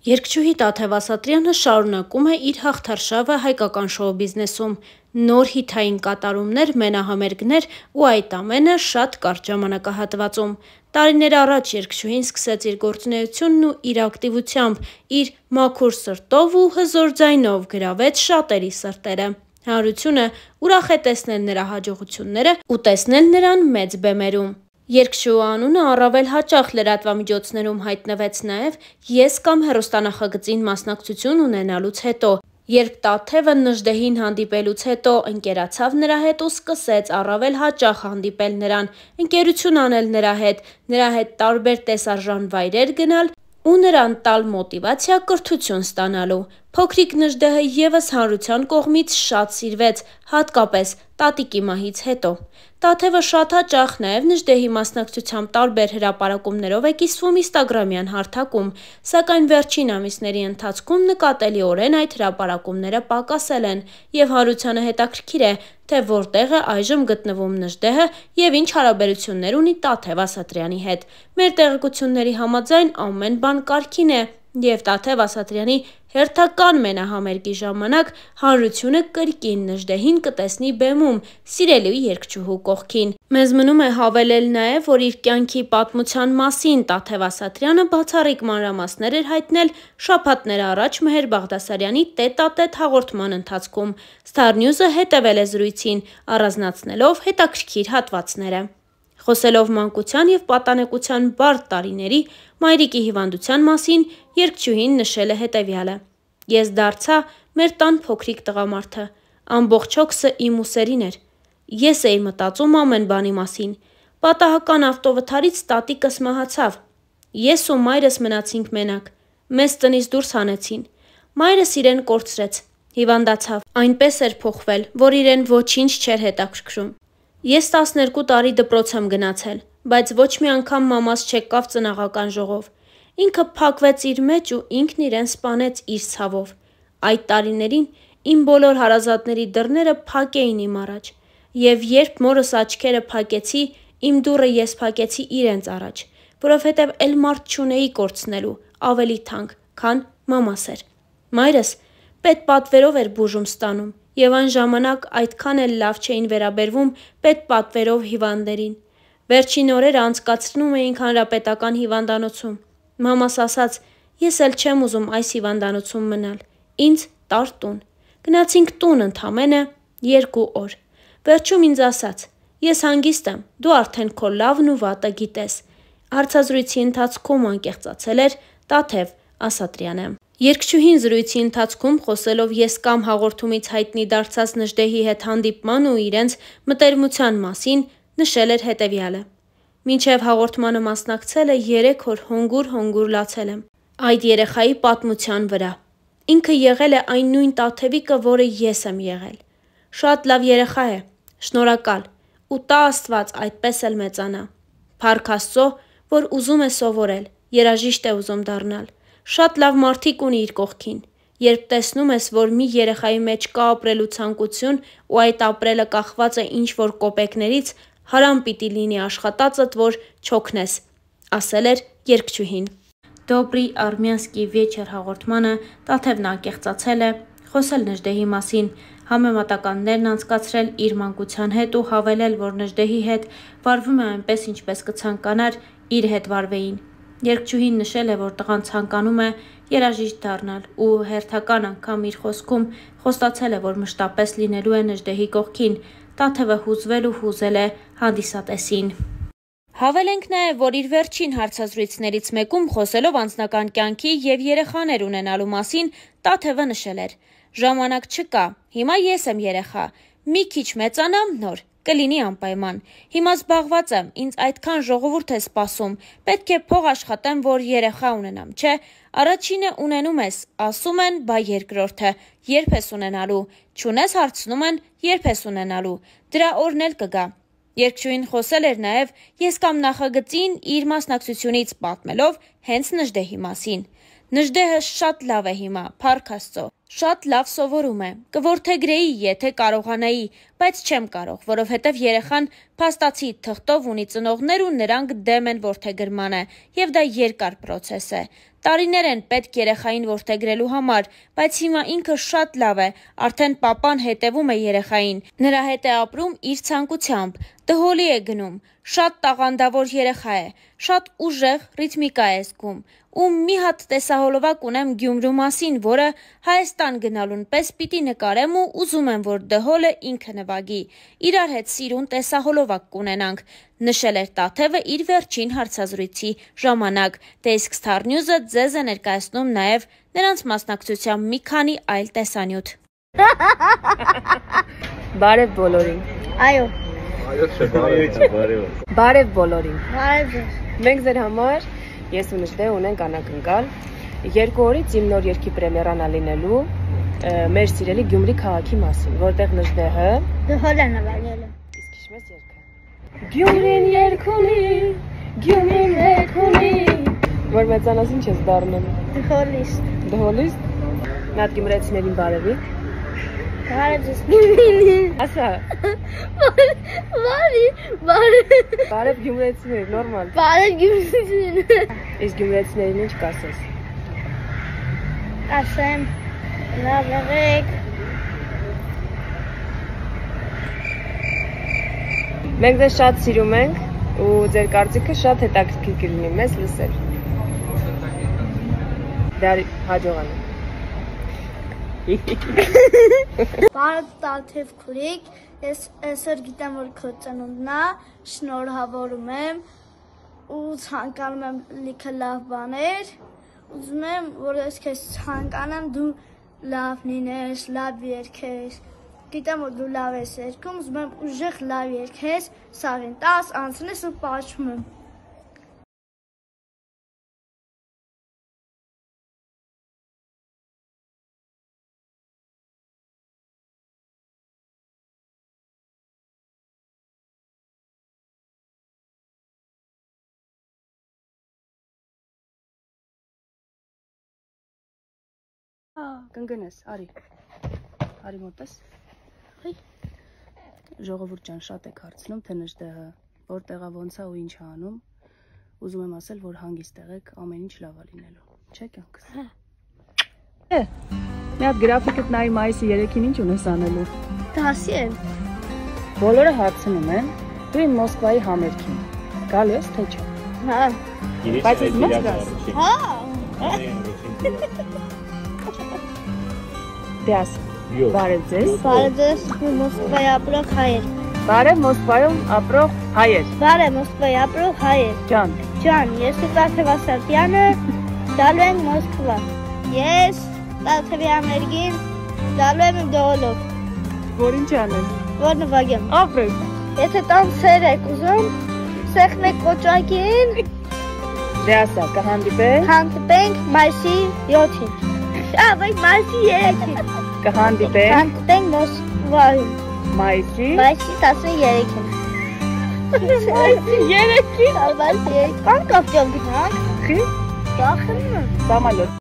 Երգչուհի Տաթև Ասատրյանը շարունակում է իր հաղթարշավը հայկական շոու բիզնեսում։ Նոր հիթային կատարումներ, մենահամերգներ ու այդ ամենը շատ կարճ ժամանակահատվածում։ Տարիներ առաջ երգչուհին սկսեց իր գործունեությունն ու իր ակտիվությամբ, իր մաքուր սրտով ու հզոր ձայնով գրավեց շատերի սրտերը։ Հանրությունը ուրախ է տեսնել նրա հաջողությունները ու տեսնել նրան մեծ բեմերում։ Երգչուհու անունը առավել հաճախ լրատվամիջոցներում հայտնվեց նաև «Ես կամ» հեռուստանախագծին մասնակցություն ունենալուց հետո, երբ Տաթևը Նժդեհին հանդիպելուց հետո ընկերացավ նրա հետ ու սկսեց առավել հաճախ հանդիպել նրան, ընկերություն անել նրա հետ տարբեր տեսարժան վայրեր գնալ ու նրան տալ մոտիվացիա կրթություն ստանալու։ Փոքրիկ Նժդեհը ևս հանրության կողմից շատ սիրվեց, հատկապես տատիկի մահից հետո։ Տաթևը շատ հաճախ նաև Նժդեհի մասնակցությամբ տարբեր հրապարակումներով է կիսվում ինստագրամյան հարթակում, սակայն վերջին ամիսների ընթացքում նկատելիորեն այդ հրապարակումները պակասել են, և հանրությանը հետաքրքիր է, թե որտեղ է այժմ գտնվում Նժդեհը և ինչ հարաբերություններ ունի Տաթև Ասատրյանի հետ։ Մեր տեղեկությունների համաձայն ամեն բան կարգին է, և Տաթև Ասատրյանի հերթական մենահամերգի ժամանակ հանրությունը կրկին Նժդեհին կտեսնի բեմում սիրելի երգչուհու կողքին։ Մեզ մնում է հավելել նաև, որ իր կյանքի պատմության մասին Տաթև Ասատրյանը բացառիկ մանրամասներ էր հայտնել շաբաթներ առաջ Մեհեր Բաղդասարյանի «Տետ-ա-տետ» հաղորդման ընթացքում։ Star News-ը հետևել է զրույցին, առանձնացնելով հետաքրքիր հատվածները։ Խոսելով մանկության և պատանեկության բարդ տարիների, մայրիկի հիվանդության մասին, երգչուհին նշել է հետևյալը. «Ես դարձա մեր տան փոքրիկ տղամարդը, ամբողջ հոգսը իմ ուսերին էր։ Ես էի մտածում ամեն բանի մասին։ Պատահական ավտովթարից տատիկս մահացավ։ Ես ու մայրս մնացինք մենակ։ Մեզ տնից դուրս հանեցին։ Մայրս իրեն կորցրեց, հիվանդացավ, այնպես էր փոխվել, որ իրեն ոչինչ չէր հետաքրքրում։ Ես 12 տարի դպրոց եմ գնացել, բայց ոչ մի անգամ մամաս չեկավ ծնողական ժողով։ Ինքը փակվեց իր մեջ ու ինքն իրեն սպանեց իր ցավով։ Այդ տարիներին իմ բոլոր հարազատների դռները փակ էին իմ առաջ, և երբ մորս աչքերը փակեցի, իմ դուռը ես փակեցի իրենց առաջ, որովհետև էլ մարդ չունեի կորցնելու, ավելի թանկ, քան մամաս էր։ Մայրս պետպատվերով էր բուժում ստանում, և այն ժամանակ այդքան էլ լավ չէին վերաբերվում պետպատվերով հիվանդներին։ Վերջին օրերը անցկացնում էինք հանրապետական հիվանդանոցում։ Մամաս ասաց, ես էլ չեմ ուզում այս հիվանդանոցում մնալ, ինձ տար տուն։ Գնացինք տուն ընդամենը 2 օր։ Վերջում ինձ ասաց, ես հանգիստ եմ, դու արդեն քո լավն ու վատը գիտես։ Հարցազրույցի ընթացքում անկեղծացել էր Տաթև Ասատրյանը։ Երգչուհին զրույցի ընթացքում խոսելով «Ես կամ» հաղորդումից հայտնի դարձած Նժդեհի հետ հանդիպման ու իրենց մտերմության մասին, նշել էր հետևյալը. «Մինչև հաղորդմանը մասնակցելը 3 օր հոնգուր լացել եմ այդ երեխայի պատմության վրա։ Ինքը եղել է այն նույն Տաթևիկը, որը ես եմ եղել։ Շատ լավ երեխա է, շնորհակալ, ու տա Աստված այդպես էլ մեծանա։ Փառք Աստծո, որ ուզում է սովորել, երաժիշտ է ուզում դառնալ։ Շատ լավ մարդիկ ունի իր կողքին։ Երբ տեսնում ես, որ մի երեխայի մեջ կա ապրելու ցանկություն ու այդ ապրելը կախված է ինչ-որ կոպեկներից, հարամ պիտի լինի աշխատածդ, որ չօգնես», ասել էր երգչուհին։ «Դոբրի արմյանսկի վեչեր» հաղորդմանը Տաթևն անկեղծացել է, խոսել Նժդեհի մասին, համեմատականներն անցկացրել իր մանկության հետ ու հավելել, որ Նժդեհի հետ վարվում է այնպես, ինչպես կցանկանար իր հետ վարվեին։ Երգչուհին նշել է, որ տղան ցանկանում է երաժիշտ դառնալ ու հերթական անգամ իր խոսքում խոստացել է, որ մշտապես լինելու է Նժդեհի կողքին։ Տաթևը հուզվել ու հուզել է հանդիսատեսին։ Հավելենք նաև, որ իր վերջին հարցազրույցներից մեկում խոսելով անձնական կյանքի և երեխաներ ունենալու մասին, Տաթևը նշել էր. «Ժամանակ չկա, հիմա ես եմ երեխա, մի քիչ մեծանամ նոր, կլինի անպայման։ Հիմա զբաղված եմ, ինձ այդքան ժողովուրդ է սպասում, պետք է փող աշխատեմ, որ երեխա ունենամ, չէ։ Առաջինը ունենում ես, ասում են, բա երկրորդը երբ ես ունենալու, չունես հարցնում են, երբ ես ունենալու, դրա օրն էլ կգա»։ Երգչուհին խոսել էր նաև «Ես կամ» նախագծին իր մասնակցությունից պատմելով հենց Նժդեհի մասին։ «Նժդեհը շատ լավ է հիմա, փառք Աստծո, շատ լավ սովորում է, կորդեգրեի, եթե կարողանայի, բայց չեմ կարող, որովհետև երեխան փաստացի թղթով ունի ծնողներ ու նրանք դեմ են որդեգրմանը, եւ դա երկար պրոցես է։ Տարիներ են պետք երեխային որդեգրելու համար, բայց հիմա ինքը շատ լավ է, արդեն պապան հետևում է երեխային, նրա հետ է ապրում իր ցանկությամբ, դհոլի է գնում, շատ տաղանդավոր երեխա է, շատ ուժեղ ռիթմիկա է զգում, ու մի հատ տեսահոլովակ ունեմ Գյումրու մասին, որը Հայաստան գնալուն պես պիտի նկարեմ ու ուզում եմ, որ դհոլը ինքը նվագի, իրար հետ սիրուն տեսահոլովակ կունենանք, նշել էր Տաթևը իր վերջին հարցազրույցի ժամանակ, դե իսկ Star News-ը ձեզ է ներկայացնում նաև նրանց մասնակցությամբ մի քանի այլ տեսանյութ։ Բարև բոլորին։ Այո։ Բարև բոլորին։ Բարև։ Մենք ձեր համար ես ու Նժդե ունենք անակնկալ 2 օրից իմ նոր երգի պրեմիերան լինելու մեր սիրելի Գյումրի քաղաքի մասին, որտեղ Նժդեհը դհոլ է նվագելու։ Իսկ հիշում ես երգը։ Գյումրին երգ ունի, Գյումրին երգ ունի։ Որ մեծանասին չես դառնում։ Դհոլիստ։ Դհոլիստ։ Մի հատ գյումրեցիներին բարևի։ Բարև Գյումրին։ Ասա։ Բարև գյումրեցիներ, նորմալ։ Բարև Գյումրին։ Իսկ գյումրեցիներին ինչ կասես։ Ասեմ, լավ եղեք։ Մենք դες շատ սիրում ենք ու ձեր կարծիքը շատ հետաքրքիր կլինի մեզ լսել։ Դարի հաջողան։ Բարև Տաթև քուրիկ, ես այսօր գիտեմ, որ քո ծնունդն է, շնորհավորում եմ ու ցանկանում եմ լիքը լավ բաներ, ուզում եմ, որ ես քեզ ցանկանամ դու լավ լինես, լավ երգես, գիտեմ, որ դու լավ ես երգում, ուզում եմ ուժեղ լավ երգես, սաղին 10 անցնես ու պաշտում եմ։ Կընկնես, արի մոտես։ Ժողովուրդ ջան, շատ եք հարցնում, թե Նժդեհը որտեղա ոնց է ու ինչ է անում։ Ուզում եմ ասել, որ հանգիստ եղեք, ամեն ինչ լավ է լինելու։ Չէ՞ կյանքս։ Մի հատ գրաֆիկդ նայի մայիսի 3-ին ինչ ունես անելու։ Դասի եմ։ Բոլորը հարցնում են, դու իմ Մոսկվայի համերգին գալու ես թե չէ։ Հա։ Բայց ես մոտ գաս։ Հա։ Դե աս։ Բարև ձեզ։ Բարև ձեզ, Մոսկվայի ապրող հայեր։ Բարև Մոսկվայում ապրող հայեր։ Բարև Մոսկվայի ապրող հայեր։ Ջան, ես ու Տաթև Ասատյանը գալու ենք Մոսկվա։ Ես Տաթևի համերգին գալու եմ իմ դհոլով։ Որ ինչ անես։ Որ նվագեմ։ Ապրես։ Եթե տանցեր եք ուզում, սեղմեք կոճակին։ Դե ասա, կհանդիպենք։ Հանդիպենք մայիսի 7-ին։ Բայց մայիսի 3-ին։ Կհանդիպենք։ Հանդիպենք Մոսկվայում։ Մայիսի 13-ին։ Մայիսի 3-ին։ Մայիսի 3-ին։ Կան կապտյոն գնանք։ Խի։ Բախնում եմ։ Սամալոտ։